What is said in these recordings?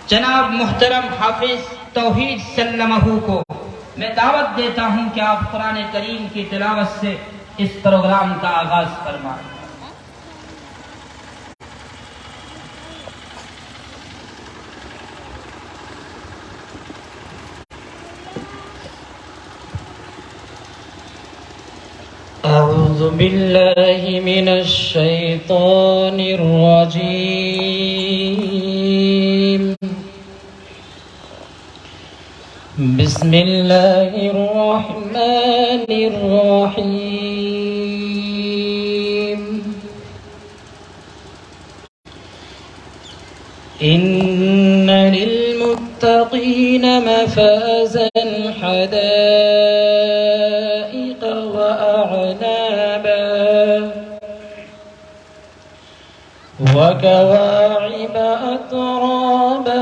जनाब मुहतरम हाफिज तौहीद सल्लमहू को मैं दावत देता हूं कि आप कुरान करीम की तिलावत से इस प्रोग्राम का आगाज फरमाएं। अऊज़ु बिल्लाहि मिनश शैतानिर रजीम। बिस्मिल्लाहिर रहमानिर रहीम। इन्न लिलमुत्तक़ीन मफ़ाज़न हदाइक़ व अअनाबा व कवाइब अतराबा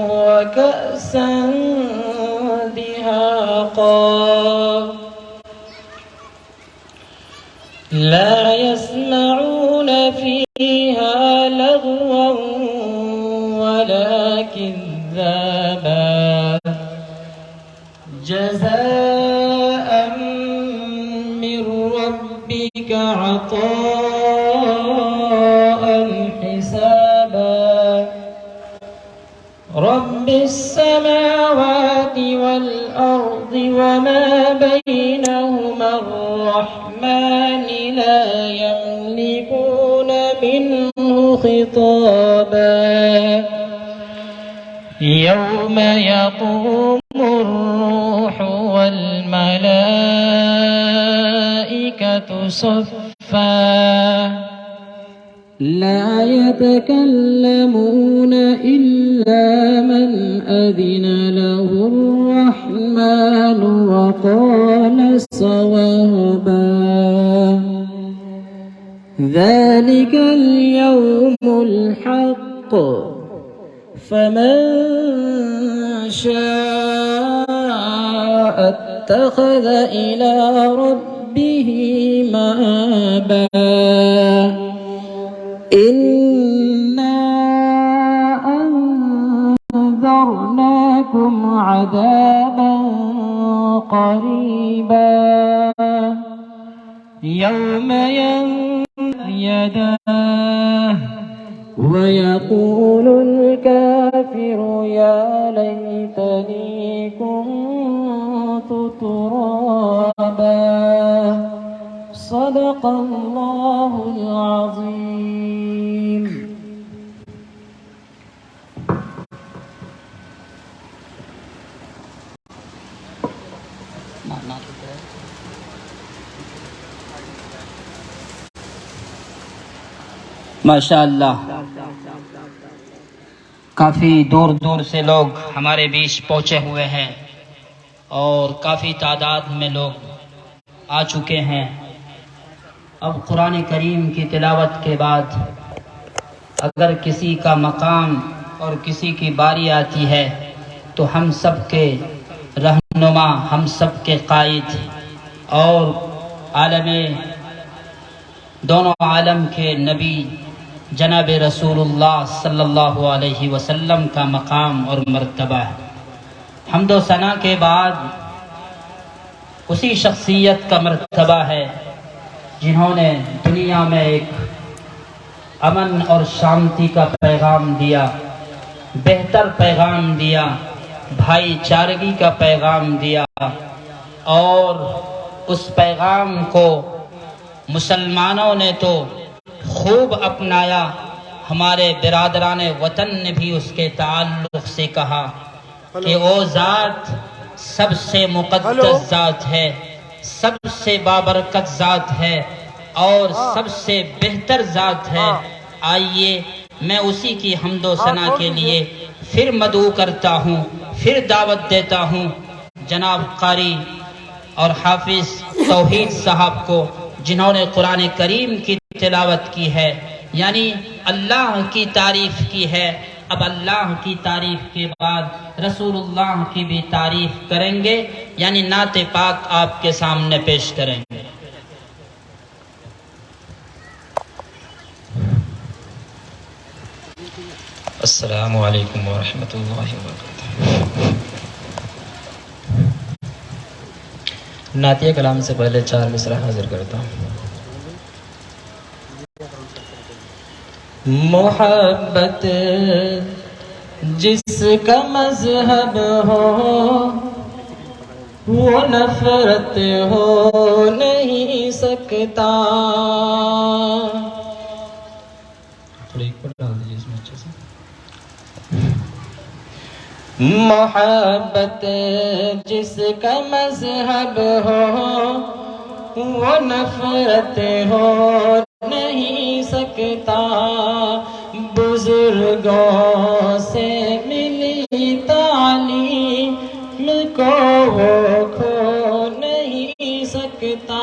व कअसन दिहाक़ा ला यस्मऊन फ़ीहा लग़वन वला किज़्ज़ाबा जज़ाअन मिन रब्बिक अताअन हिसाबा रब्बिस समावाति वल अर्दि वमा बैनहुमा अर्रहमान ला यमलिकून मिन्हु खिताबा यौम यक़ूमुर रूहु वल मलाइकतु सफ़्फ़ा ला यतकल्लमून इल्ला मन अज़िन लहुर रहमानु व क़ाल सवाबा ज़ालिकल यौमुल हक़्क़ फमन शाअ इत्तख़ज़ इला रब्बिही मआबा इन्ना अंज़रनाकुम अज़ाबन क़रीबा यौम यदाह व यक़ूलुल काफ़िरु या लैतनी कुन्तु तुराबा सदक़ल्लाहुल अज़ीम। माशाअल्लाह, काफ़ी दूर दूर से लोग हमारे बीच पहुँचे हुए हैं और काफ़ी तादाद में लोग आ चुके हैं। अब कुरान करीम की तिलावत के बाद अगर किसी का मकाम और किसी की बारी आती है तो हम सब के रहनुमा, हम सब के कायद और दोनों आलम के नबी जनाब रसूलुल्लाह सल्लल्लाहु अलैहि वसल्लम का मकाम और मर्तबा है। हम्द व सना के बाद उसी शख्सियत का मर्तबा है जिन्होंने दुनिया में एक अमन और शांति का पैगाम दिया, बेहतर पैगाम दिया, भाईचारगी का पैगाम दिया और उस पैगाम को मुसलमानों ने तो खूब अपनाया, हमारे बिरादरान वतन ने भी उसके ताल्लुक़ से कहा कि वो ज़ात सबसे मुक़द्दस ज़ात है, सबसे बाबरकत ज़ात है और सबसे बेहतर ज़ात है। आइए मैं उसी की हम्दो सना के लिए फिर मदऊ करता हूँ, फिर दावत देता हूँ जनाब कारी और हाफिज़ तौहीद साहब को, जिन्होंने कुरान करीम की तिलावत की है, यानी अल्लाह की तारीफ़ की है। अब अल्लाह की तारीफ़ के बाद रसूलुल्लाह की भी तारीफ़ करेंगे, यानी नाते पाक आपके सामने पेश करेंगे। अस्सलामु अलैकुम वरहमतुल्लाहि वबरकातुहू। नातिया कलाम से पहले 4 मिसरा हाजिर करता हूँ। मोहब्बत जिसका मजहब हो वो नफरत हो नहीं सकता। थोड़ी एक डाल दीजिए इसमें अच्छे से। मोहब्बत जिसका मजहब हो वो नफरत हो नहीं सकता। बुजुर्गों से मिली तालीम को वो खो नहीं सकता।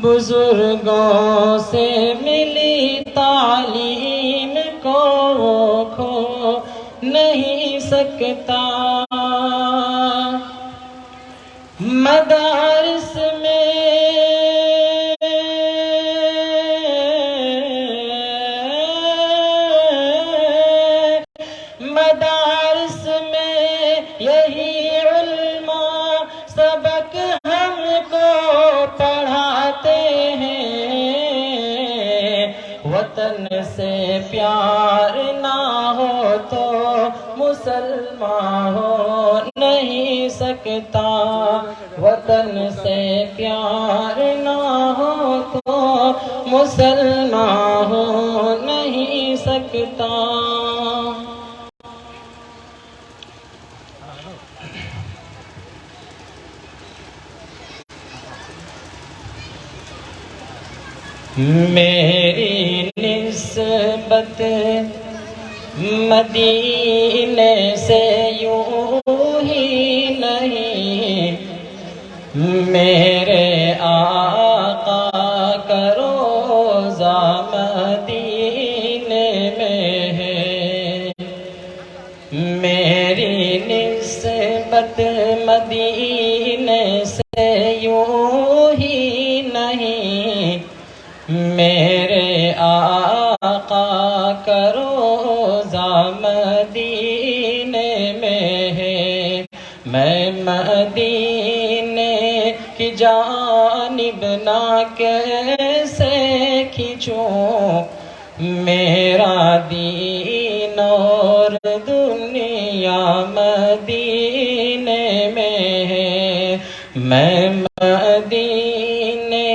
बुजुर्गों से मिली तालीम को वो खो नहीं सकता। मदारिस में यही उल्मा सबक हमको पढ़ाते हैं। वतन से प्यार ना हो तो मुसलमान हो नहीं सकता। वतन से प्यार ना हो तो मुसलमान हो नहीं सकता। मेरी निस्बत मदीने से यूं ही नहीं, मेरे आका का रोज़ा मदीने में है। मेरी निस्बत मदीने से यूं ही नहीं, मेरे आका का रोज़ा मदीने में है। मैं मदीने की जानिब ना कैसे खींचूं, मेरा दीन और दुनिया मदीने में है। मैं मदीने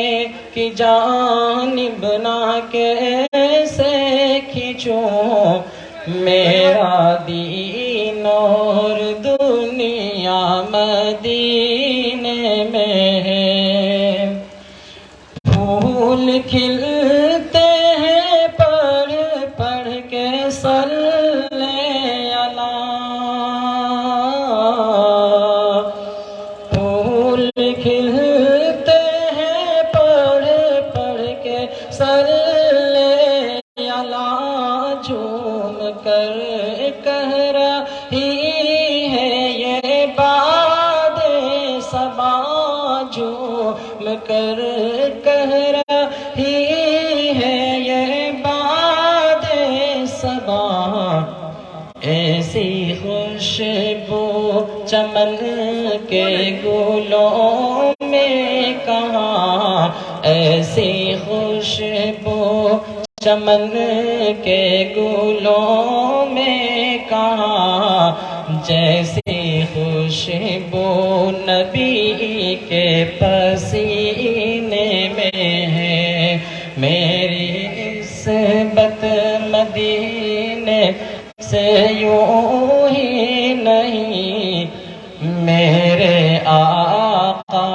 की जानिब ना कैसे खींचूं, मेरा दीन और दुनिया मदीने में है। फूल खिलते हैं पढ़ पढ़ के सल्ले अला। फूल खिलते हैं पढ़ पढ़ के सल्ले अला। झूम कर कह रही है ये बादे सबा। झूम कर कह रही है ये बादे सबा। ऐसी खुशबू चमन के गुलों में कहाँ, ऐसी खुशबू चमन के गुलों में कहाँ, जैसी खुशबू नबी के पसीने में है। मेरी निस्बत मदीने से यूं ही नहीं, मेरे आका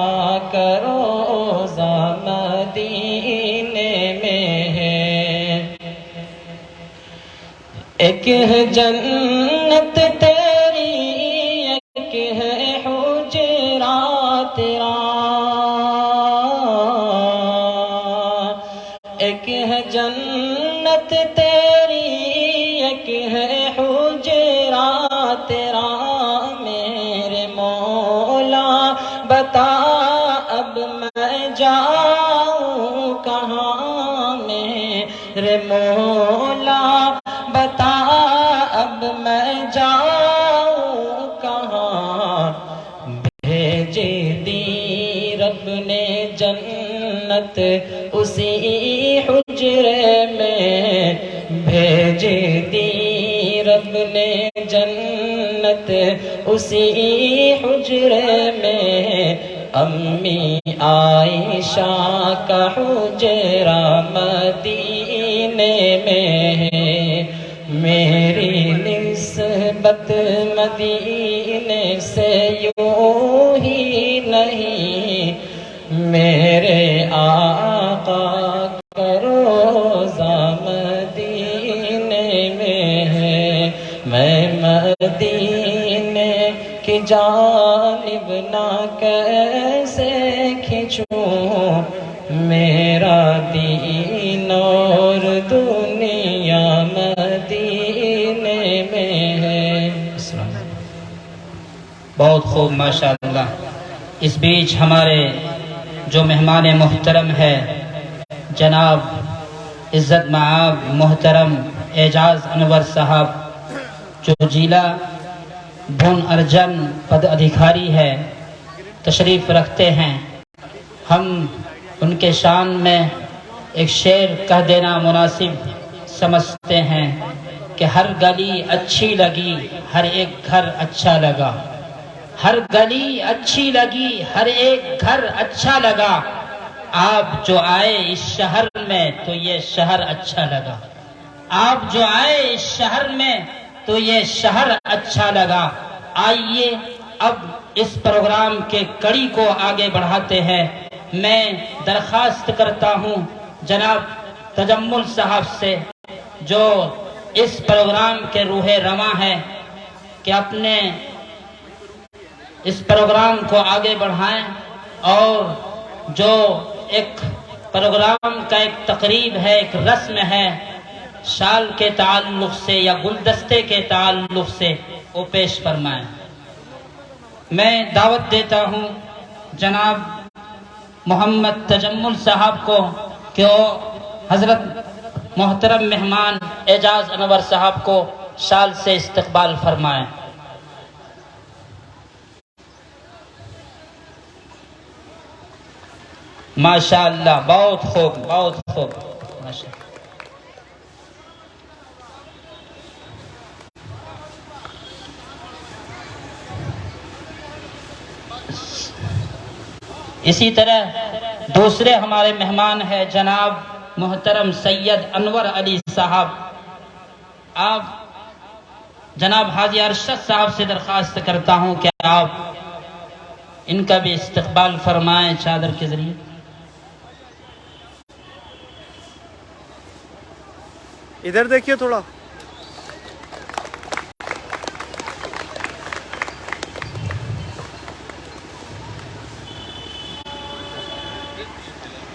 का रोज़ा मदीने में है। एक है जन्नत तेरी, एक है हुजरा तेरा। एक है जन्नत तेरी, एक है हुजरा तेरा। मेरे मौला बता अब मैं जाऊं कहाँ, मेरे मौला बता मैं जाऊं कहाँ, भेजे दी रब ने जन्नत उसी हुजरे में, भेजे दी रब ने जन्नत उसी हुजरे में। अम्मी आयशा का हुजरा मदीने में है, मेरी निस्बत मदीने से यूं ही नहीं, मेरे आका का रोज़ा मदीने में है। मैं मदीने की जानिब ना कैसे खिंचूं, मेरा दीन और दुनिया मदीने में है। बहुत खूब माशाअल्लाह। इस बीच हमारे जो मेहमान मोहतरम है जनाब इज़्ज़त माब मोहतरम एजाज अनवर साहब, जो जिला भुन अर्जन पद अधिकारी है, तशरीफ़ रखते हैं। हम उनके शान में एक शेर कह देना मुनासिब समझते हैं कि हर गली अच्छी लगी, हर एक घर अच्छा लगा। हर गली अच्छी लगी, हर एक घर अच्छा लगा। आप जो आए इस शहर में तो ये शहर अच्छा लगा। आप जो आए इस शहर में तो ये शहर अच्छा लगा। आइए अब इस प्रोग्राम के कड़ी को आगे बढ़ाते हैं। मैं दरख्वास्त करता हूं जनाब तजम्मुल साहब से, जो इस प्रोग्राम के रूहे रवां है, कि अपने इस प्रोग्राम को आगे बढ़ाएं और जो एक प्रोग्राम का एक तकरीब है, एक रस्म है, शाल के ताल्लुक से या गुलदस्ते के ताल्लुक से वो पेश फरमाएं। मैं दावत देता हूं जनाब मोहम्मद तजम्मुल साहब को कि वो हजरत मोहतरम मेहमान एजाज अनवर साहब को शाल से इस्तकबाल फरमाएं। माशाअल्लाह, बहुत खूब, बहुत खूब, माशाअल्लाह। इसी तरह दूसरे हमारे मेहमान हैं जनाब मोहतरम सैयद अनवर अली साहब। आप जनाब हाजी अरशद साहब से दरख्वास्त करता हूं कि आप इनका भी इस्तकबाल फरमाएं चादर के जरिए। इधर देखिए थोड़ा।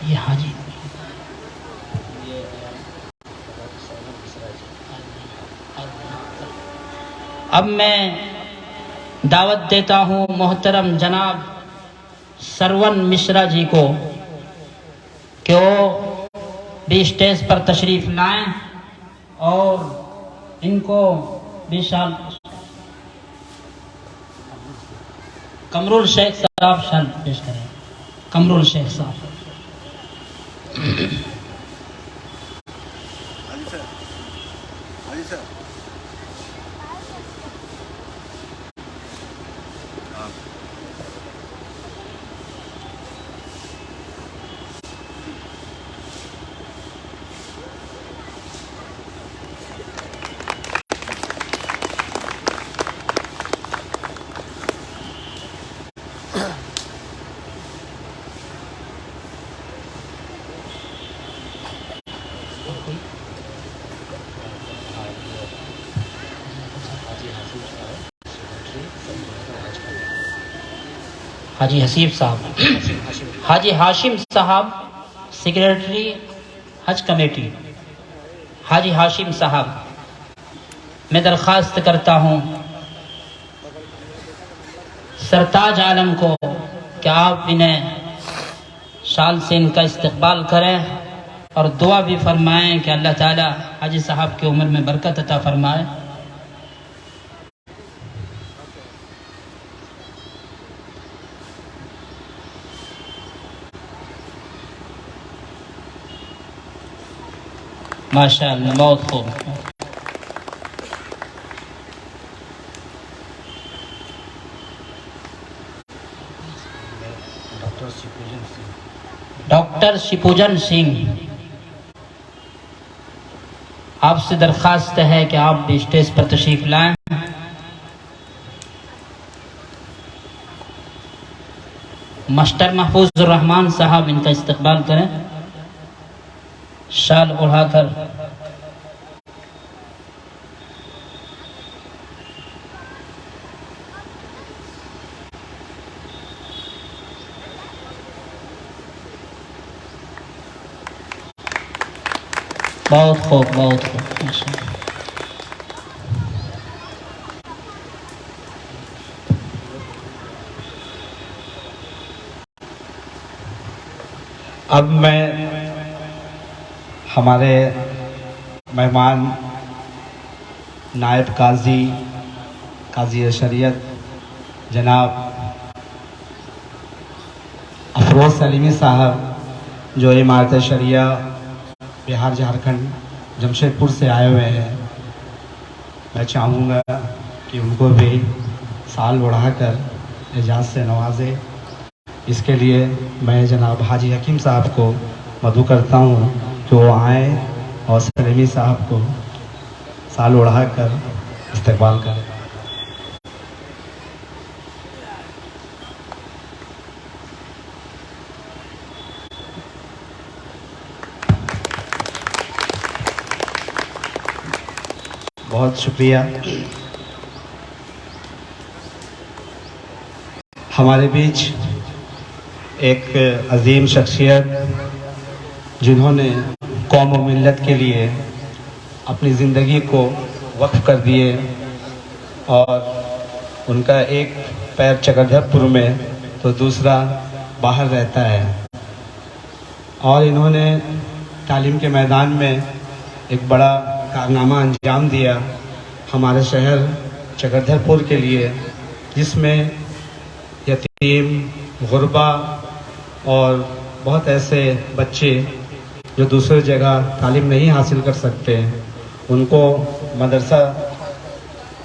ये हाजी अब मैं दावत देता हूं मोहतरम जनाब सरवन मिश्रा जी को कि वो भी स्टेज पर तशरीफ लाएं और इनको विशाल कमरुल शेख साहब शाल पेश करें। कमरुल शेख साहब। हाजी सर, हाजी सर। हाजी हसीब साहब, हाजी हाशिम साहब सेक्रेटरी हज कमेटी। हाजी हाशिम साहब, मैं दरख्वास्त करता हूँ सरताज आलम को कि आप इन्हें शाल से इनका इस्तकबाल करें और दुआ भी फरमाएं कि अल्लाह ताला हाजी साहब की उम्र में बरकत अता फरमाए। माशाअल्लाह, बहुत खूब। डॉक्टर शिपूजन सिंह, आपसे दरख्वास्त है कि आप भी स्टेज पर तशरीफ लाएं। मास्टर महफूजुर रहमान साहब इनका इस्तकबाल करें, शाल उड़ाकर। बहुत खूब, बहुत खूब, माशाअल्लाह। अब मैं हमारे मेहमान नायब काजी शरीयत जनाब अफरोज़ सलीमी साहब, जो इमारत शरिया बिहार झारखंड जमशेदपुर से आए हुए हैं, मैं चाहूँगा कि उनको भी साल बढ़ाकर एजाज़ से नवाजें। इसके लिए मैं जनाब हाजी हकीम साहब को मदऊ करता हूँ कि वो आए और सलीमी साहब को साल बढ़ाकर इस्तकबाल करें। बहुत शुक्रिया। हमारे बीच एक अजीम शख्सियत, जिन्होंने कौम और मिल्लत के लिए अपनी ज़िंदगी को वक्फ कर दिए और उनका एक पैर चक्रधरपुर में तो दूसरा बाहर रहता है, और इन्होंने तालीम के मैदान में एक बड़ा कारनामा अंजाम दिया हमारे शहर चक्रधरपुर के लिए, जिसमें यतीम, गुरबा और बहुत ऐसे बच्चे जो दूसरी जगह तालीम नहीं हासिल कर सकते, उनको मदरसा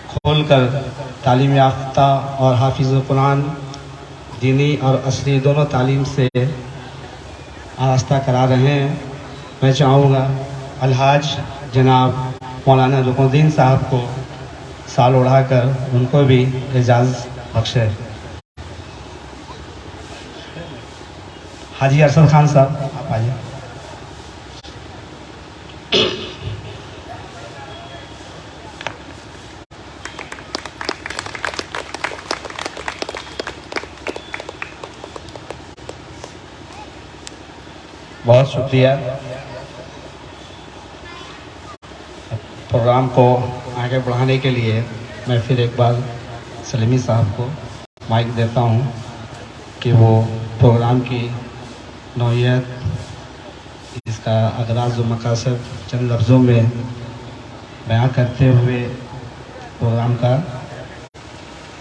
खोलकर तालीम याफ्ता और हाफिज़ कुरान दीनी और असली दोनों तालीम से आरास्ता करा रहे हैं। मैं चाहूँगा अलहाज जनाब मौलाना रुकनुद्दीन साहब को साल उड़ाकर उनको भी एजाज़ बख्शे। हाजी अरशद खान साहब, आप आइए। बहुत शुक्रिया। प्रोग्राम को आगे बढ़ाने के लिए मैं फिर एक बार सलीमी साहब को माइक देता हूँ कि वो प्रोग्राम की नौइयत, इसका अगराज़ व मकासद चंद लफ्ज़ों में बयां करते हुए प्रोग्राम का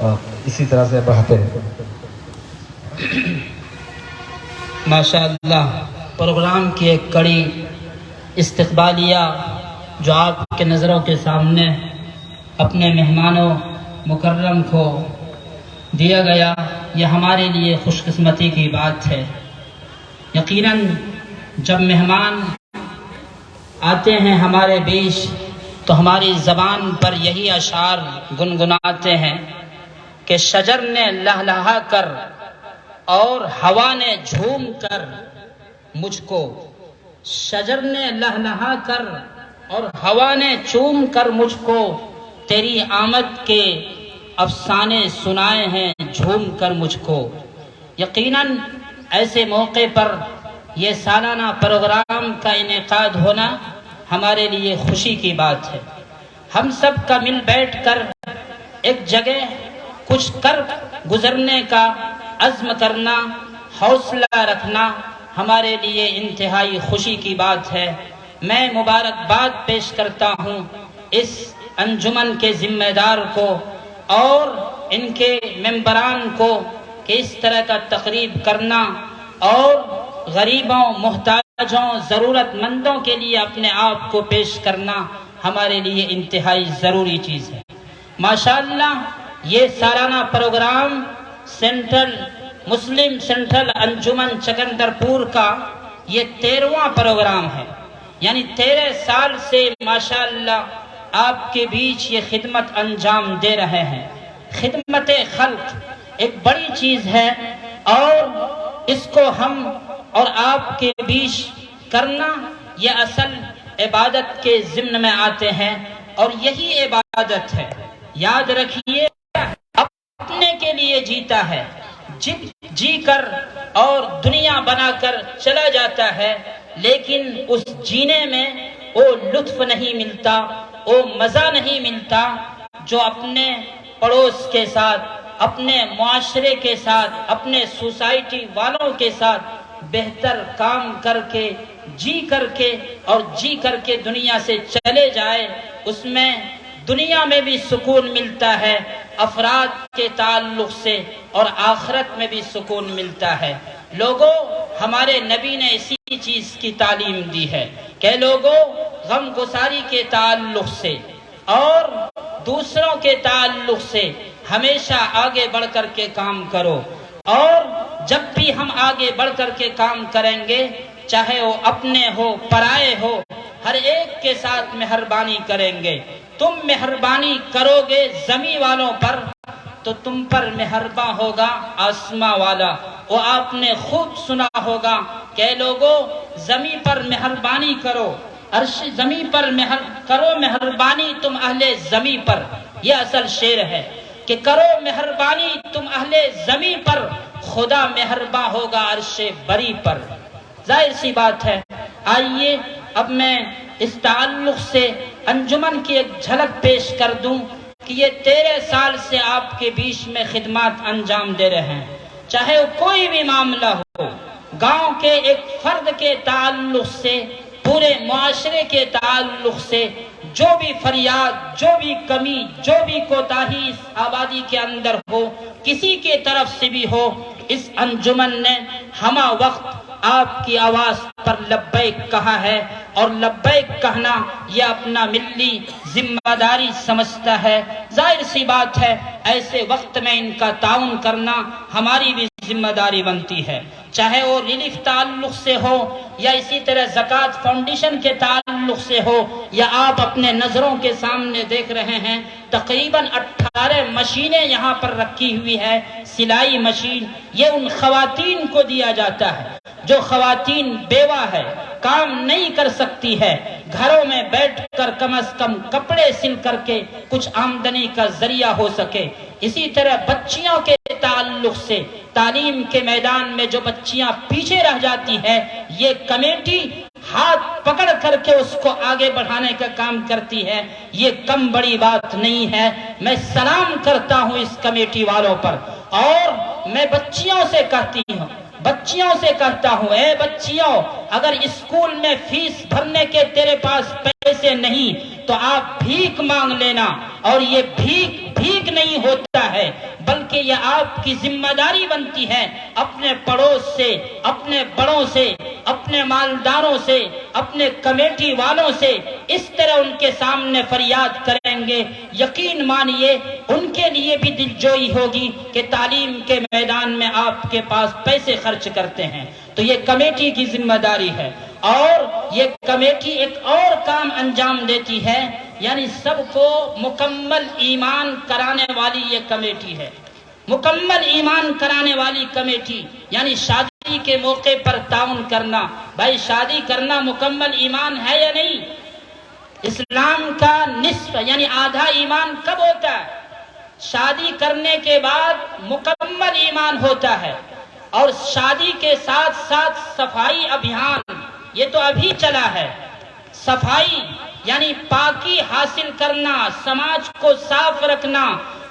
और इसी तरह से बढ़ाते हैं। माशाअल्लाह, प्रोग्राम की एक कड़ी इस्तकबालिया जो आपके नज़रों के सामने अपने मेहमानों मुकर्रम को दिया गया, यह हमारे लिए खुशकिस्मती की बात है। यकीनन जब मेहमान आते हैं हमारे बीच तो हमारी ज़बान पर यही अशार गुनगुनाते हैं कि शजर ने लहलहा कर और हवा ने झूम कर मुझको, शजर ने लहलहा कर और हवा ने चूम कर मुझको तेरी आमद के अफसाने सुनाए हैं झूम कर मुझको। यकीनन ऐसे मौके पर यह सालाना प्रोग्राम का इनेकाद होना हमारे लिए खुशी की बात है। हम सब का मिल बैठ कर एक जगह कुछ कर गुजरने का अज़्म करना, हौसला रखना हमारे लिए इंतहाई खुशी की बात है। मैं मुबारकबाद पेश करता हूँ इस अंजुमन के जिम्मेदार को और इनके मेंबरान को कि इस तरह का तकरीब करना और गरीबों, मुहताज मोहताजों ज़रूरतमंदों के लिए अपने आप को पेश करना हमारे लिए इंतहाई ज़रूरी चीज़ है। माशाअल्लाह ये सालाना प्रोग्राम मुस्लिम सेंट्रल अंजुमन चकंदरपुर का ये 13वां प्रोग्राम है। यानी 13 साल से माशाअल्लाह आपके बीच ये खिदमत अंजाम दे रहे हैं। खिदमत खल्क एक बड़ी चीज़ है और इसको हम और आपके बीच करना ये असल इबादत के ज़िम्न में आते हैं और यही इबादत है। याद रखिए, अपने के लिए जीता है, जी कर और दुनिया बनाकर चला जाता है, लेकिन उस जीने में वो लुत्फ नहीं मिलता, वो मज़ा नहीं मिलता जो अपने पड़ोस के साथ, अपने मुआशरे के साथ, अपने सोसाइटी वालों के साथ बेहतर काम करके जी करके दुनिया से चले जाए। उसमें दुनिया में भी सुकून मिलता है, अफराद के ताल्लुक से, और आखिरत में भी सुकून मिलता है। लोगों, हमारे नबी ने इसी चीज़ की तालीम दी है कि लोगों, गमगुसारी के ताल्लुक से और दूसरों के ताल्लुक से हमेशा आगे बढ़ कर के काम करो। और जब भी हम आगे बढ़ कर के काम करेंगे, चाहे वो अपने हो पराए हो, हर एक के साथ मेहरबानी करेंगे। तुम मेहरबानी करोगे ज़मीन वालों पर तो तुम पर मेहरबान होगा आसमां वाला। वो आपने खूब सुना होगा कि लोगों, ज़मीन पर मेहरबानी करो, अर्श ज़मीन पर करो मेहरबानी तुम अहले ज़मीन पर। यह असल शेर है कि करो मेहरबानी तुम अहले ज़मीन पर, खुदा मेहरबान होगा अर्शे बरी पर। जाहिर सी बात है। आइए अब मैं इस ताल्लुक से अंजुमन की एक झलक पेश कर दूं कि ये 13 साल से आपके बीच में खिदमत अंजाम दे रहे हैं। चाहे वो कोई भी मामला हो, गांव के एक फर्द के ताल्लुक से, पूरे मुआशरे के ताल्लुक से, जो भी फरियाद, जो भी कमी, जो भी कोताही इस आबादी के अंदर हो, किसी के तरफ से भी हो, इस अंजुमन ने हमा वक्त आपकी आवाज पर लब्बैक कहा है और लब्बैक कहना यह अपना मिल्ली जिम्मेदारी समझता है। जाहिर सी बात है, ऐसे वक्त में इनका ताउन करना हमारी भी जिम्मेदारी बनती है। चाहे वो रिलीफ ताल्लुक से हो या इसी तरह ज़कात फाउंडेशन के ताल्लुक से हो, या आप अपने नज़रों के सामने देख रहे हैं तकरीबन 18 मशीनें यहाँ पर रखी हुई है। सिलाई मशीन ये उन खवातीन को दिया जाता है जो खवातीन बेवा है, काम नहीं कर सकती है, घरों में बैठकर कम से कम कपड़े सिल करके कुछ आमदनी का जरिया हो सके। इसी तरह बच्चियों के ताल्लुक से तालीम के मैदान में जो बच्चियां पीछे रह जाती है, ये कमेटी हाथ पकड़ करके उसको आगे बढ़ाने का काम करती है। ये कम बड़ी बात नहीं है। मैं सलाम करता हूं इस कमेटी वालों पर और मैं बच्चियों से कहता हूं, ए बच्चियों, अगर स्कूल में फीस भरने के तेरे पास पैसे नहीं तो आप भीख मांग लेना। और ये भीख नहीं होता है, बल्कि ये आपकी जिम्मेदारी बनती है अपने पड़ोस से, अपने बड़ों से, अपने मालदारों से, अपने कमेटी वालों से इस तरह उनके सामने फरियाद करेंगे, यकीन मानिए उनके लिए भी दिलजोई होगी कि तालीम के मैदान में आपके पास पैसे खर्च करते हैं। तो ये कमेटी की जिम्मेदारी है। और ये कमेटी एक और काम अंजाम देती है, यानी सबको मुकम्मल ईमान कराने वाली ये कमेटी है। मुकम्मल ईमान कराने वाली कमेटी यानी शादी के मौके पर ताउन करना। भाई, शादी करना मुकम्मल ईमान है या नहीं? इस्लाम का निस्फ यानी आधा ईमान कब होता है? शादी करने के बाद मुकम्मल ईमान होता है। और शादी के साथ साथ सफाई अभियान ये तो अभी चला है। सफाई यानी पाकी हासिल करना, समाज को साफ रखना,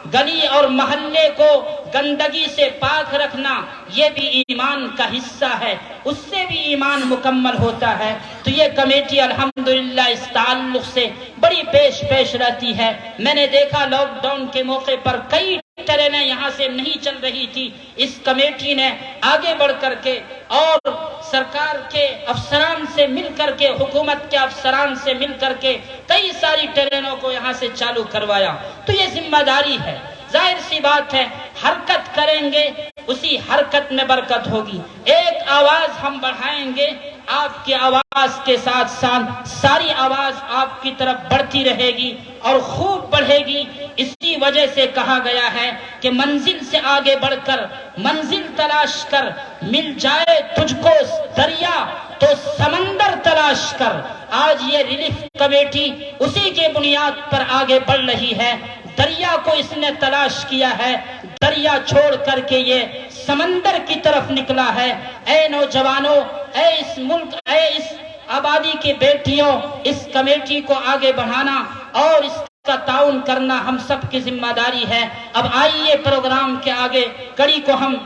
गली और मोहल्ले को गंदगी से पाक रखना, ये भी ईमान का हिस्सा है। उससे भी ईमान मुकम्मल होता है। तो ये कमेटी अल्हम्दुलिल्लाह इस ताल्लुक से बड़ी पेश रहती है। मैंने देखा लॉकडाउन के मौके पर कई ट्रेनें यहाँ से नहीं चल रही थी, इस कमेटी ने आगे बढ़ करके और सरकार के अफसरान से मिल करके, हुकूमत के अफसरान से मिल करके कई सारी ट्रेनों को यहाँ से चालू करवाया। तो ये जिम्मेदारी है। जाहिर सी बात है, हरकत करेंगे उसी हरकत में बरकत होगी। एक आवाज हम बढ़ाएंगे, आपकी आवाज के साथ साथ सारी आवाज आपकी तरफ बढ़ती रहेगी और खूब बढ़ेगी। इसी वजह से कहा गया है कि मंजिल से आगे बढ़कर मंजिल तलाश कर, मिल जाए तुझको दरिया तो समंदर तलाश कर। आज ये रिलीफ कमेटी उसी के बुनियाद पर आगे बढ़ रही है। दरिया को इसने तलाश किया है, दरिया छोड़ करके ये समंदर की तरफ निकला है। ऐ नौजवानों, ऐ इस मुल्क, ऐ इस आबादी की बेटियों, इस कमेटी को आगे बढ़ाना और इसका ताउन करना हम सब की जिम्मेदारी है। अब आइए प्रोग्राम के आगे कड़ी को हम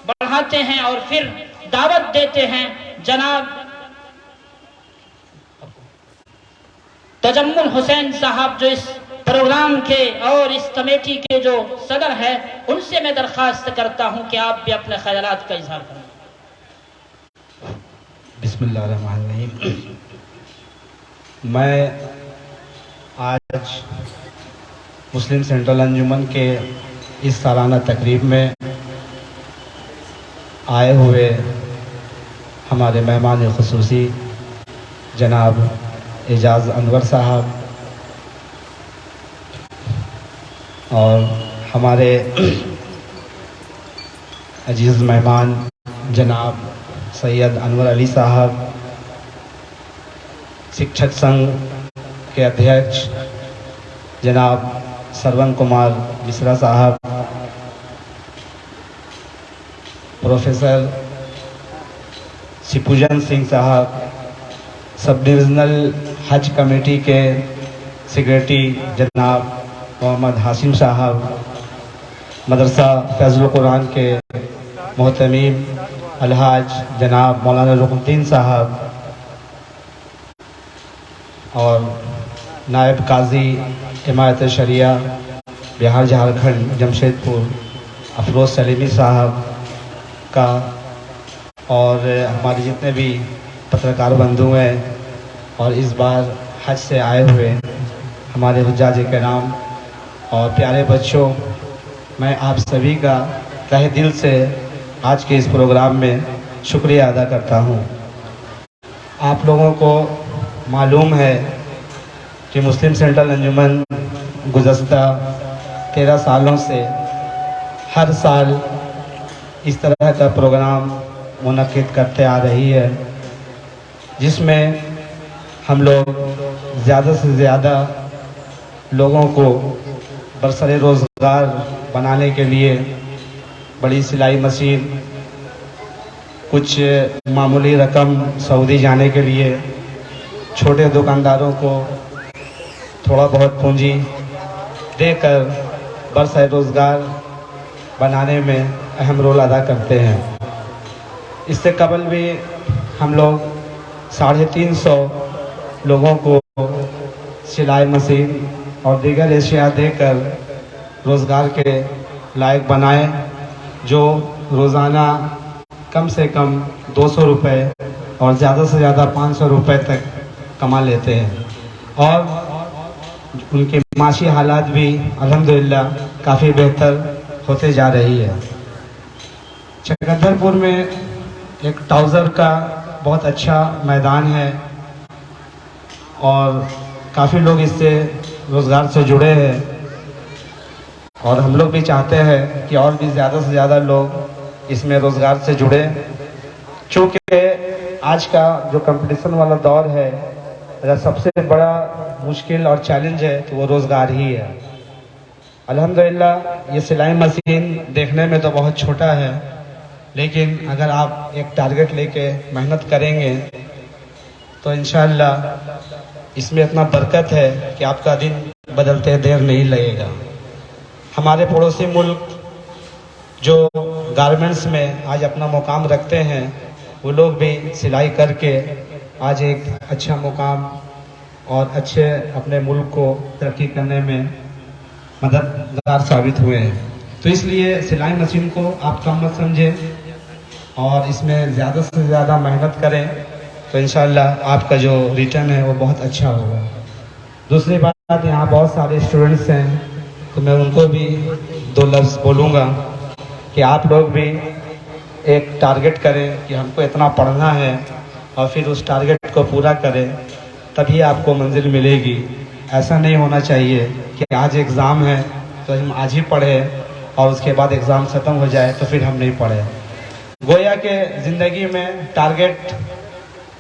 बढ़ाते हैं और फिर दावत देते हैं जनाब तजम्मुल हुसैन साहब, जो इस प्रोग्राम के और इस कमेटी के जो सदर है, उनसे मैं दरख्वास्त करता हूं कि आप भी अपने ख्यालात का इजहार करें। बिस्मिल्लाहिर्रहमानिर्रहीम। मैं आज मुस्लिम सेंट्रल अंजुमन के इस सालाना तकरीब में आए हुए हमारे मेहमान खुसूसी जनाब एजाज़ अनवर साहब और हमारे अजीज़ मेहमान जनाब सैयद अनवर अली साहब, शिक्षक संघ के अध्यक्ष जनाब सरवन कुमार मिश्रा साहब, प्रोफेसर शिपूजन सिंह साहब, सब डिविज़नल हज कमेटी के सेक्रेटरी जनाब मोहम्मद हाशिम साहब, मदरसा फैज़ुल कुरान के मोहतमीम अलहाज जनाब मौलाना रुकनुद्दीन साहब और नायब काजी हिमायत शरिया बिहार झारखंड जमशेदपुर अफरोज़ सलीमी साहब का, और हमारे जितने भी पत्रकार बंधु हैं और इस बार हज से आए हुए हमारे हुज्जाज किराम और प्यारे बच्चों, मैं आप सभी का तहे दिल से आज के इस प्रोग्राम में शुक्रिया अदा करता हूँ। आप लोगों को मालूम है कि मुस्लिम सेंट्रल अंजुमन गुज़श्ता 13 सालों से हर साल इस तरह का प्रोग्राम मुनक्किद करते आ रही है, जिसमें हम लोग ज़्यादा से ज़्यादा लोगों को बरसरे रोज़गार बनाने के लिए बड़ी सिलाई मशीन, कुछ मामूली रकम सऊदी जाने के लिए, छोटे दुकानदारों को थोड़ा बहुत पूंजी देकर बरसरे रोज़गार बनाने में अहम रोल अदा करते हैं। इससे कबल भी हम लोग 350 लोगों को सिलाई मशीन और दीगर एशिया देकर रोज़गार के लायक बनाए, जो रोज़ाना कम से कम 200 रुपये और ज़्यादा से ज़्यादा 500 रुपये तक कमा लेते हैं, और उनके माशी हालात भी अल्हम्दुलिल्लाह काफ़ी बेहतर होते जा रही है। चकंदरपुर में एक ट्राउज़र का बहुत अच्छा मैदान है और काफ़ी लोग इससे रोज़गार से जुड़े हैं, और हम लोग भी चाहते हैं कि और भी ज़्यादा से ज़्यादा लोग इसमें रोज़गार से जुड़े। चूँकि आज का जो कंपटीशन वाला दौर है, अगर सबसे बड़ा मुश्किल और चैलेंज है तो वो रोज़गार ही है। अल्हम्दुलिल्लाह ये सिलाई मशीन देखने में तो बहुत छोटा है, लेकिन अगर आप एक टारगेट लेके मेहनत करेंगे तो इंशाअल्लाह इसमें इतना बरकत है कि आपका दिन बदलते देर नहीं लगेगा। हमारे पड़ोसी मुल्क जो गारमेंट्स में आज अपना मुकाम रखते हैं, वो लोग भी सिलाई करके आज एक अच्छा मुकाम और अच्छे अपने मुल्क को तरक्की करने में मददगार साबित हुए हैं। तो इसलिए सिलाई मशीन को आप कम मत समझें और इसमें ज़्यादा से ज़्यादा मेहनत करें तो इंशाल्लाह आपका जो रिटर्न है वो बहुत अच्छा होगा। दूसरी बात, यहाँ बहुत सारे स्टूडेंट्स हैं तो मैं उनको भी दो लफ्ज़ बोलूँगा कि आप लोग भी एक टारगेट करें कि हमको इतना पढ़ना है और फिर उस टारगेट को पूरा करें, तभी आपको मंजिल मिलेगी। ऐसा नहीं होना चाहिए कि आज एग्ज़ाम है तो हम आज ही पढ़ें और उसके बाद एग्ज़ाम ख़त्म हो जाए तो फिर हम नहीं पढ़े। गोया के ज़िंदगी में टारगेट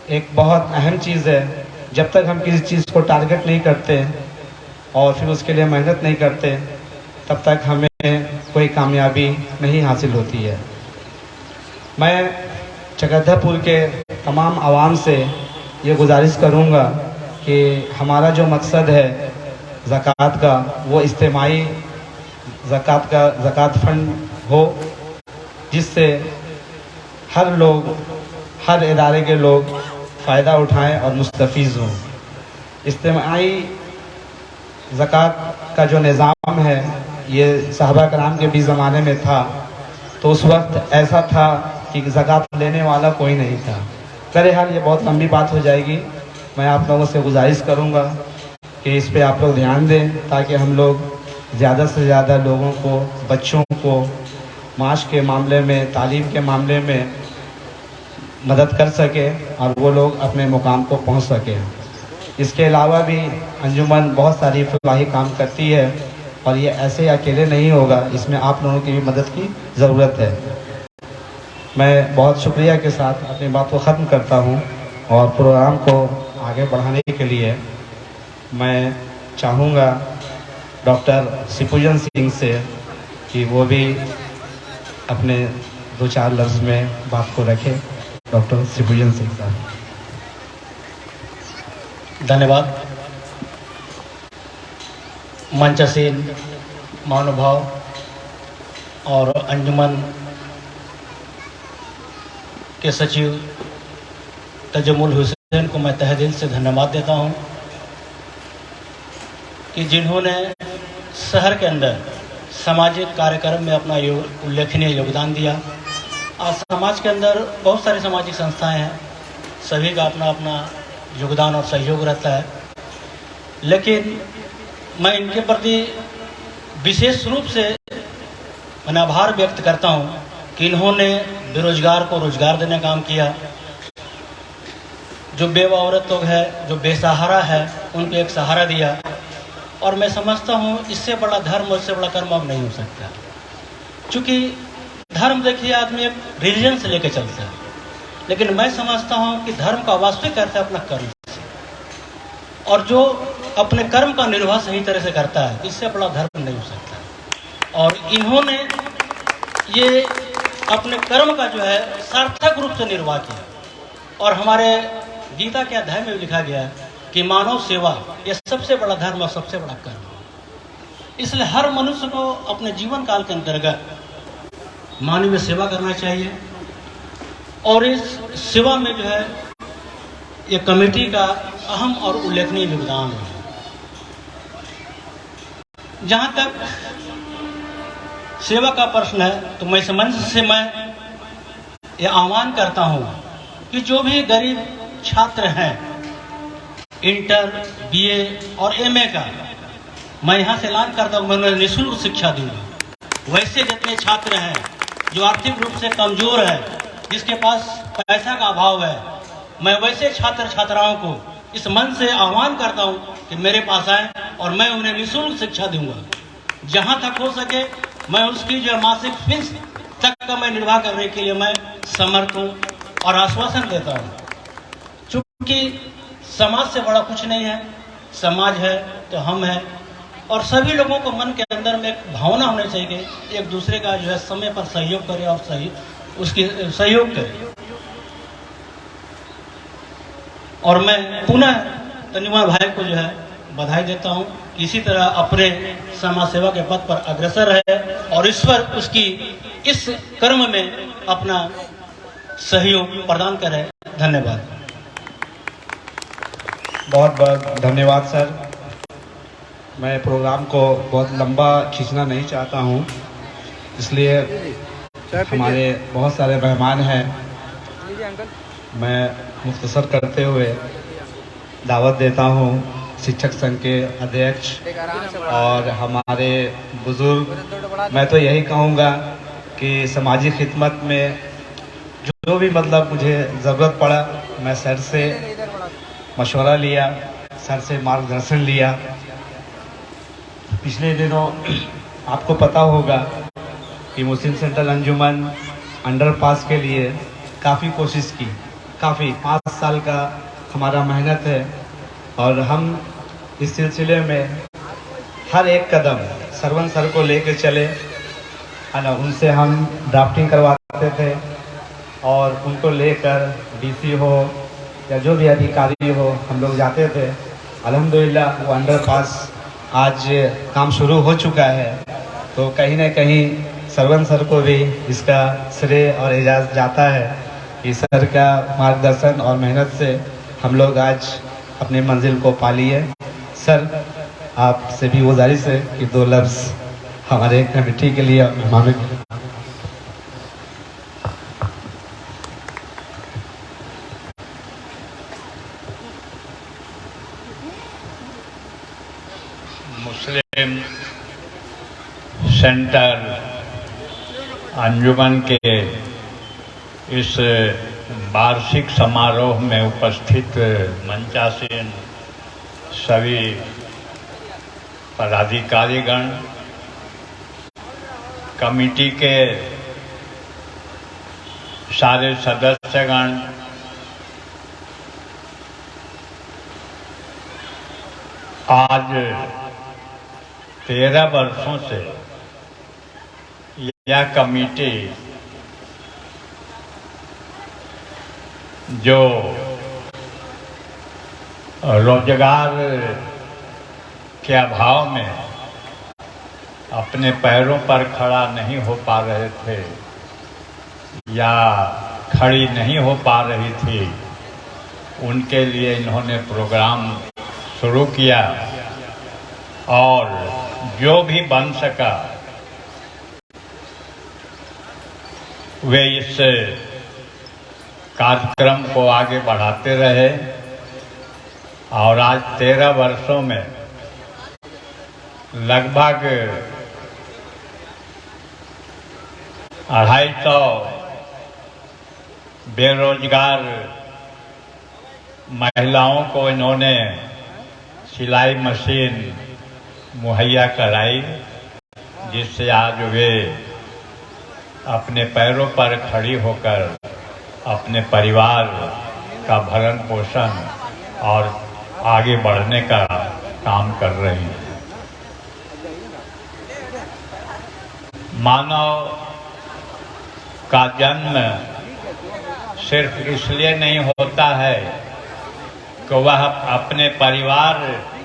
एक बहुत अहम चीज़ है। जब तक हम किसी चीज़ को टारगेट नहीं करते और फिर उसके लिए मेहनत नहीं करते, तब तक हमें कोई कामयाबी नहीं हासिल होती है। मैं चकधरपुर के तमाम आवाम से ये गुजारिश करूँगा कि हमारा जो मकसद है ज़कात का, वो इज्तिमाई ज़कात फ़ंड हो, जिससे हर लोग, हर इदारे के लोग फ़ायदा उठाएं और मुस्तफ़ीज़ हों। इज्तिमाई ज़कात का जो निज़ाम है ये सहाबा कराम के भी ज़माने में था, तो उस वक्त ऐसा था कि ज़कात लेने वाला कोई नहीं था। बहरहाल ये बहुत लंबी बात हो जाएगी। मैं आप लोगों से गुजारिश करूँगा कि इस पे आप लोग ध्यान दें ताकि हम लोग ज़्यादा से ज़्यादा लोगों को, बच्चों को माश के मामले में, तालीम के मामले में मदद कर सकें और वो लोग अपने मुकाम को पहुंच सकें। इसके अलावा भी अंजुमन बहुत सारी फलाही काम करती है और ये ऐसे अकेले नहीं होगा, इसमें आप लोगों की भी मदद की ज़रूरत है। मैं बहुत शुक्रिया के साथ अपनी बात को ख़त्म करता हूँ और प्रोग्राम को आगे बढ़ाने के लिए मैं चाहूँगा डॉक्टर शिवपूजन सिंह से कि वो भी अपने दो चार लफ्ज़ में बात को रखें। डॉक्टर शिवपूजन सिंह साहब। धन्यवाद। मंचशील महानुभाव और अंजुमन के सचिव तजमुल हुसैन को मैं तहे दिल से धन्यवाद देता हूं कि जिन्होंने शहर के अंदर सामाजिक कार्यक्रम में अपना उल्लेखनीय योगदान दिया। आज समाज के अंदर बहुत सारी सामाजिक संस्थाएं हैं, सभी का अपना अपना योगदान और सहयोग रहता है, लेकिन मैं इनके प्रति विशेष रूप से मैं आभार व्यक्त करता हूं कि इन्होंने बेरोजगार को रोजगार देने का काम किया। जो बेवा औरत लोग है, जो बेसहारा है, उनको एक सहारा दिया। और मैं समझता हूँ इससे बड़ा धर्म, इससे बड़ा कर्म अब नहीं हो सकता। क्योंकि धर्म देखिए आदमी एक रिलीजन से लेकर चलता है, लेकिन मैं समझता हूँ कि धर्म का वास्तविक अर्थ है अपना कर्म से, और जो अपने कर्म का निर्वाह सही तरह से करता है, इससे बड़ा धर्म नहीं हो सकता। और इन्होंने ये अपने कर्म का जो है सार्थक रूप से निर्वाह किया। और हमारे गीता के अध्याय में भी लिखा गया है कि मानव सेवा ये सबसे बड़ा धर्म और सबसे बड़ा कर्म। इसलिए हर मनुष्य को अपने जीवन काल के अंतर्गत मानवीय सेवा करना चाहिए। और इस सेवा में जो है ये कमेटी का अहम और उल्लेखनीय योगदान है। जहाँ तक सेवा का प्रश्न है तो मैं मंच से मैं ये आह्वान करता हूँ कि जो भी गरीब छात्र हैं, इंटर, बीए और एमए का, मैं यहाँ से ऐलान करता हूँ मैं उन्हें निःशुल्क शिक्षा दूंगा। वैसे जितने छात्र हैं जो आर्थिक रूप से कमजोर है, जिसके पास पैसा का अभाव है, मैं वैसे छात्र छात्राओं को इस मन से आह्वान करता हूँ कि मेरे पास आए और मैं उन्हें निःशुल्क शिक्षा दूंगा। जहाँ तक हो सके मैं उसकी जो मासिक फीस तक का मैं निर्वाह करने के लिए मैं समर्थ हूँ और आश्वासन देता हूँ। क्योंकि समाज से बड़ा कुछ नहीं है, समाज है तो हम हैं। और सभी लोगों को मन के अंदर में एक भावना होनी चाहिए, एक दूसरे का जो है समय पर सहयोग करे और सही उसकी सहयोग करे। और मैं पुनः तनिमा भाई को जो है बधाई देता हूँ। इसी तरह अपने समाज सेवा के पथ पर अग्रसर है और ईश्वर उसकी इस कर्म में अपना सहयोग प्रदान करे। धन्यवाद। बहुत बहुत धन्यवाद सर। मैं प्रोग्राम को बहुत लंबा खींचना नहीं चाहता हूँ, इसलिए हमारे बहुत सारे मेहमान हैं। मैं मुख्तसर करते हुए दावत देता हूँ शिक्षक संघ के अध्यक्ष और हमारे बुज़ुर्ग। मैं तो यही कहूँगा कि समाजी खिदमत में जो भी मतलब मुझे ज़रूरत पड़ा, मैं सर से मशवरा लिया, सर से मार्गदर्शन लिया। पिछले दिनों आपको पता होगा कि मुस्लिम सेंट्रल अंजुमन अंडरपास के लिए काफ़ी कोशिश की, काफ़ी 5 साल का हमारा मेहनत है और हम इस सिलसिले में हर एक कदम सरवन सर को लेकर चले, है ना। उनसे हम ड्राफ्टिंग करवाते थे और उनको लेकर डीसी हो या जो भी अधिकारी हो, हम लोग जाते थे। अल्हम्दुलिल्लाह वो अंडरपास आज काम शुरू हो चुका है, तो कहीं ना कहीं सरवन सर को भी इसका श्रेय और एजाज़ जाता है कि सर का मार्गदर्शन और मेहनत से हम लोग आज अपनी मंजिल को पा लिए। सर, आपसे भी गुजारिश है कि 2 लफ्ज़ हमारे कमेटी के लिए मेहमानों के लिए। मुस्लिम सेंटर अंजुमन के इस वार्षिक समारोह में उपस्थित मंचासीन सभी पदाधिकारीगण, कमेटी के सारे सदस्यगण, आज 13 वर्षों से यह कमेटी जो रोजगार के अभाव में अपने पैरों पर खड़ा नहीं हो पा रहे थे या खड़ी नहीं हो पा रही थी, उनके लिए इन्होंने प्रोग्राम शुरू किया और जो भी बन सका वे इस कार्यक्रम को आगे बढ़ाते रहे और आज 13 वर्षों में लगभग 250 बेरोजगार महिलाओं को इन्होंने सिलाई मशीन मुहैया कराई, जिससे आज वे अपने पैरों पर खड़ी होकर अपने परिवार का भरण पोषण और आगे बढ़ने का काम कर रही हैं। मानव का जन्म सिर्फ इसलिए नहीं होता है कि वह अपने परिवार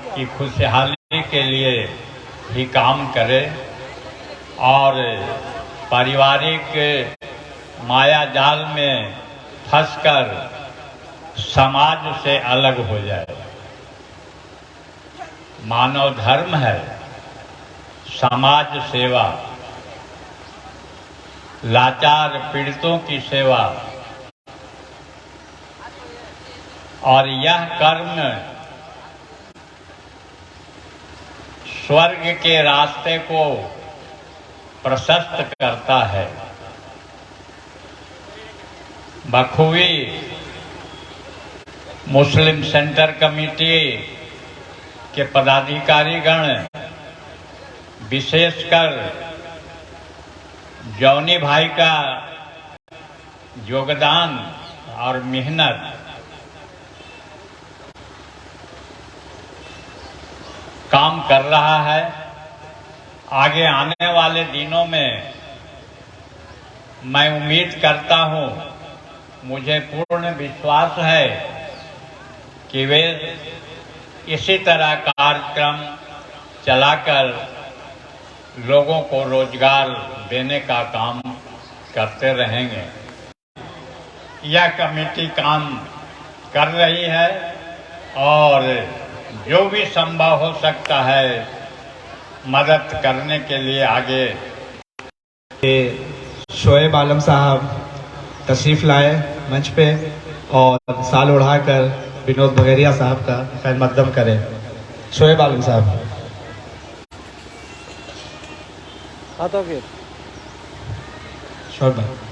की खुशहाली के लिए ही काम करे और पारिवारिक माया जाल में फंसकर समाज से अलग हो जाए। मानव धर्म है समाज सेवा, लाचार पीड़ितों की सेवा, और यह कर्म स्वर्ग के रास्ते को प्रशस्त करता है। बखूबी मुस्लिम सेंटर कमेटी के पदाधिकारीगण, विशेषकर जौनी भाई का योगदान और मेहनत काम कर रहा है। आगे आने वाले दिनों में मैं उम्मीद करता हूं, मुझे पूर्ण विश्वास है कि वे इसी तरह कार्यक्रम चलाकर लोगों को रोजगार देने का काम करते रहेंगे। यह कमेटी काम कर रही है और जो भी संभव हो सकता है मदद करने के लिए आगे शोएब आलम साहब तशरीफ़ लाए मंच पे और साल उड़ाकर विनोद बगेरिया साहब का खैर मकदम करें। शोएब आलम साहब। आता फिर शोएब भाई।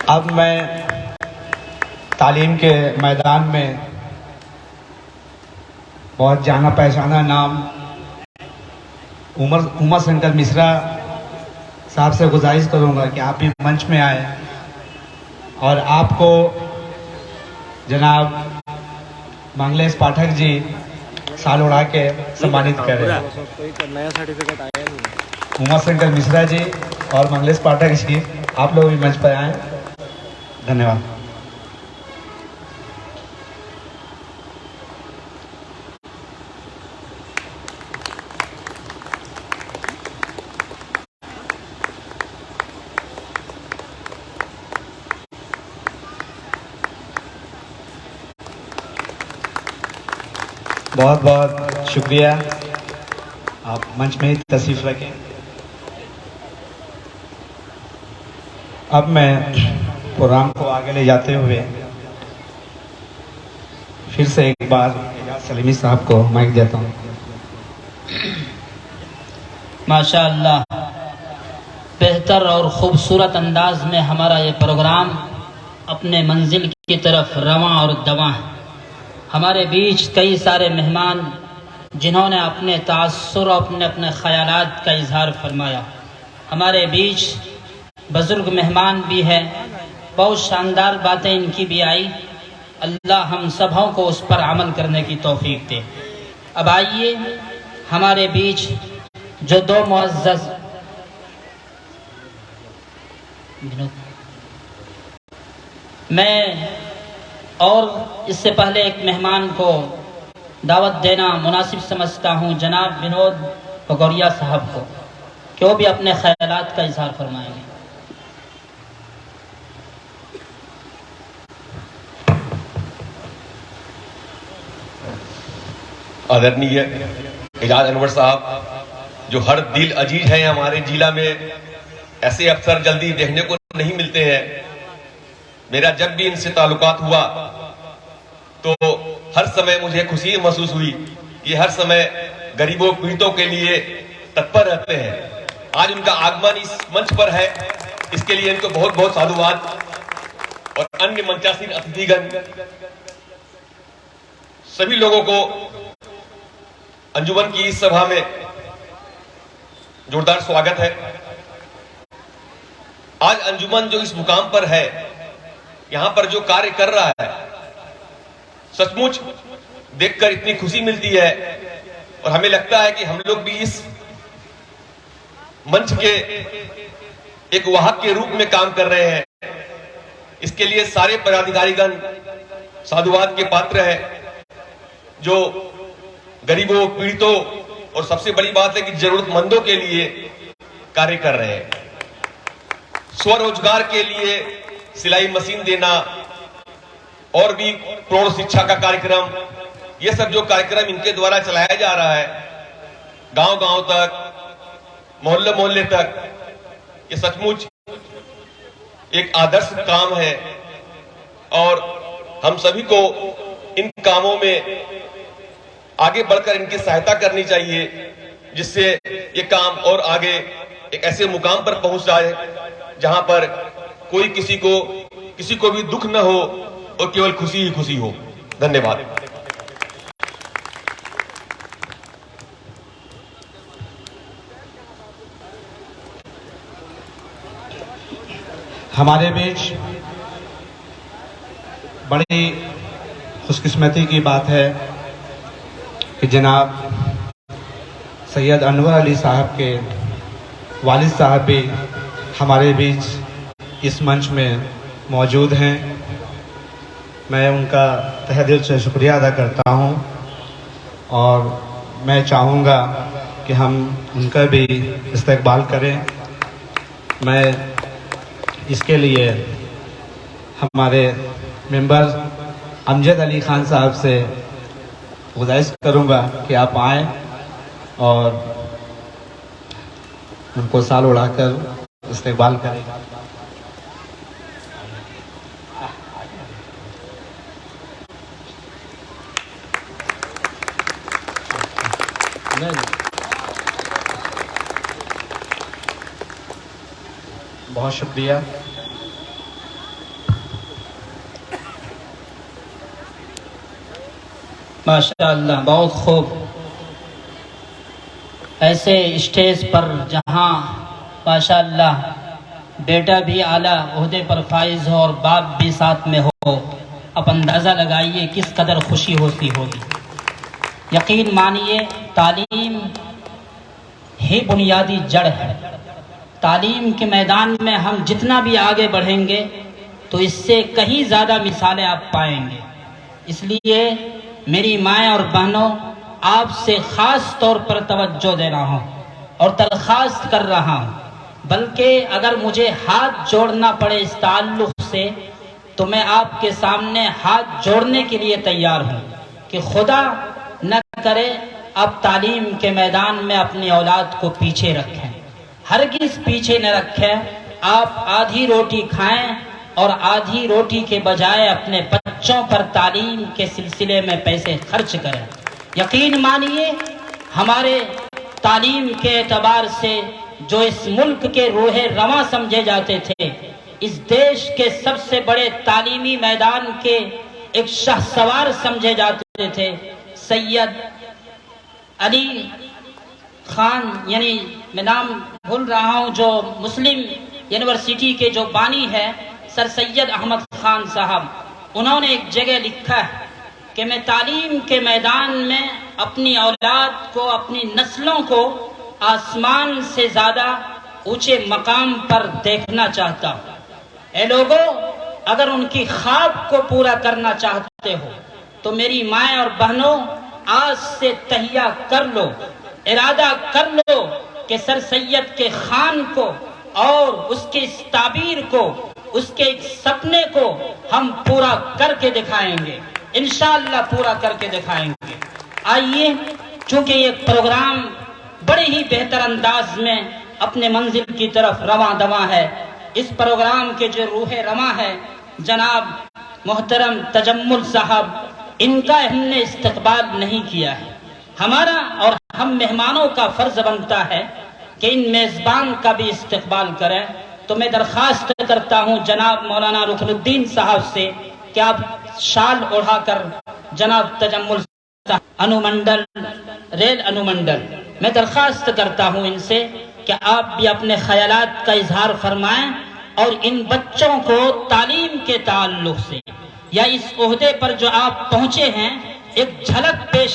अब मैं तालीम के मैदान में बहुत जाना पहचाना नाम उमर शंकर मिश्रा साहब से गुजारिश करूंगा कि आप भी मंच में आए और आपको जनाब मंगलेश पाठक जी साल उड़ा के सम्मानित करें। नया सर्टिफिकेट आया नहीं। उमर शंकर मिश्रा जी और मंगलेश पाठक जी, आप लोग भी मंच पर आए। धन्यवाद। बहुत बहुत शुक्रिया, आप मंच में ही तशरीफ रखें। अब मैं प्रोग्राम को आगे ले जाते हुए फिर से एक बार सलीमी साहब को माइक देता हूँ। माशाअल्लाह, बेहतर और ख़ूबसूरत अंदाज में हमारा ये प्रोग्राम अपने मंजिल की तरफ रवां और दवां है। हमारे बीच कई सारे मेहमान जिन्होंने अपने तासुर और अपने ख़यालात का इजहार फरमाया। हमारे बीच बुज़ुर्ग मेहमान भी हैं, बहुत शानदार बातें इनकी भी आई। अल्लाह हम सबों को उस पर अमल करने की तौफीक दे। अब आइए हमारे बीच जो दो मुअज़्ज़ज़ मैं और इससे पहले एक मेहमान को दावत देना मुनासिब समझता हूँ, जनाब विनोद बगौरिया साहब को, कि वो भी अपने ख्यालात का इजहार फरमाएंगे। आदरणीय एजाज अनवर साहब, जो हर दिल अजीज हैं हमारे जिला में, ऐसे अफसर जल्दी देखने को नहीं मिलते हैं। मेरा जब भी इनसे ताल्लुकात हुआ तो हर समय मुझे खुशी महसूस हुई कि हर समय गरीबों पीड़ितों के लिए तत्पर रहते हैं। आज उनका आगमन इस मंच पर है, इसके लिए इनको बहुत बहुत साधुवाद। और अन्य मंचासीन अतिथिगण सभी लोगों को अंजुमन की इस सभा में जोरदार स्वागत है। आज अंजुमन जो इस मुकाम पर है, यहां पर जो कार्य कर रहा है, सचमुच देखकर इतनी खुशी मिलती है और हमें लगता है कि हम लोग भी इस मंच के एक वाहक के रूप में काम कर रहे हैं। इसके लिए सारे पदाधिकारीगण साधुवाद के पात्र हैं, जो गरीबों पीड़ितों और सबसे बड़ी बात है कि जरूरतमंदों के लिए कार्य कर रहे हैं। स्वरोजगार के लिए सिलाई मशीन देना और भी प्रौढ़ शिक्षा का कार्यक्रम, ये सब जो कार्यक्रम इनके द्वारा चलाया जा रहा है गांव गांव तक, मोहल्ले मोहल्ले तक, ये सचमुच एक आदर्श काम है और हम सभी को इन कामों में आगे बढ़कर इनकी सहायता करनी चाहिए, जिससे ये काम और आगे एक ऐसे मुकाम पर पहुंच जाए जहां पर कोई किसी को भी दुख न हो और केवल खुशी ही खुशी हो। धन्यवाद। हमारे बीच बड़ी खुशकिस्मती की बात है कि जनाब सैयद अनवर अली साहब के वालिद साहब भी हमारे बीच इस मंच में मौजूद हैं। मैं उनका तहे दिल से शुक्रिया अदा करता हूं और मैं चाहूँगा कि हम उनका भी इस्तकबाल करें। मैं इसके लिए हमारे मेंबर अमजद अली खान साहब से गुजारिश करूंगा कि आप आएँ और उनको साल उड़ाकर इस्तेकबाल करें। बहुत शुक्रिया। माशाअल्लाह, बहुत खूब। ऐसे स्टेज पर जहाँ माशाअल्लाह बेटा भी आला ओहदे पर फाइज हो और बाप भी साथ में हो, अब अंदाज़ा लगाइए किस कदर खुशी होती होगी। यकीन मानिए, तालीम ही बुनियादी जड़ है। तालीम के मैदान में हम जितना भी आगे बढ़ेंगे तो इससे कहीं ज़्यादा मिसालें आप पाएंगे। इसलिए मेरी माएँ और बहनों, आपसे ख़ास तौर पर तवज्जो दे रहा हूँ और दरख्वास्त कर रहा हूँ, बल्कि अगर मुझे हाथ जोड़ना पड़े इस ताल्लुक़ से तो मैं आपके सामने हाथ जोड़ने के लिए तैयार हूँ कि खुदा न करे आप तालीम के मैदान में अपनी औलाद को पीछे रखें, हरगिज़ पीछे न रखें। आप आधी रोटी खाएं और आधी रोटी के बजाय अपने बच्चों पर तालीम के सिलसिले में पैसे खर्च करें। यकीन मानिए, हमारे तालीम के एतबार से जो इस मुल्क के रूहे रवां समझे जाते थे, इस देश के सबसे बड़े तालीमी मैदान के एक शहसवार समझे जाते थे, सैयद अली खान, यानी मैं नाम भूल रहा हूँ, जो मुस्लिम यूनिवर्सिटी के जो बानी है सर सैयद अहमद खान साहब, उन्होंने एक जगह लिखा है कि मैं तालीम के मैदान में अपनी औलाद को, अपनी नस्लों को आसमान से ज़्यादा ऊंचे मकाम पर देखना चाहता हूँ। ए लोगों, अगर उनकी ख्वाब को पूरा करना चाहते हो तो मेरी माएँ और बहनों, आज से तहिया कर लो, इरादा कर लो कि सर सैयद के खान को और उसके इस ताबीर को, उसके एक सपने को हम पूरा करके दिखाएंगे, इंशाअल्लाह पूरा करके दिखाएंगे। आइए, चूंकि ये प्रोग्राम बड़े ही बेहतर अंदाज में अपने मंजिल की तरफ रवां दवां है, इस प्रोग्राम के जो रूहे रवां है जनाब मोहतरम तजम्मुल साहब, इनका हमने इस्तकबाल नहीं किया है। हमारा और हम मेहमानों का फर्ज बनता है कि इन मेज़बान का भी इस्तकबाल करें। तो मैं दरख्वास्त करता हूँ जनाब मौलाना रुकनुद्दीन साहब से कि आप शाल ओढ़ाकर जनाब तजम्मुल अनुमंडल, रेल अनुमंडल, मैं दरख्वास्त करता हूँ इनसे कि आप भी अपने ख्यालात का इजहार फरमाएं और इन बच्चों को तालीम के ताल्लुक से या इस ओहदे पर जो आप पहुँचे हैं एक झलक पेश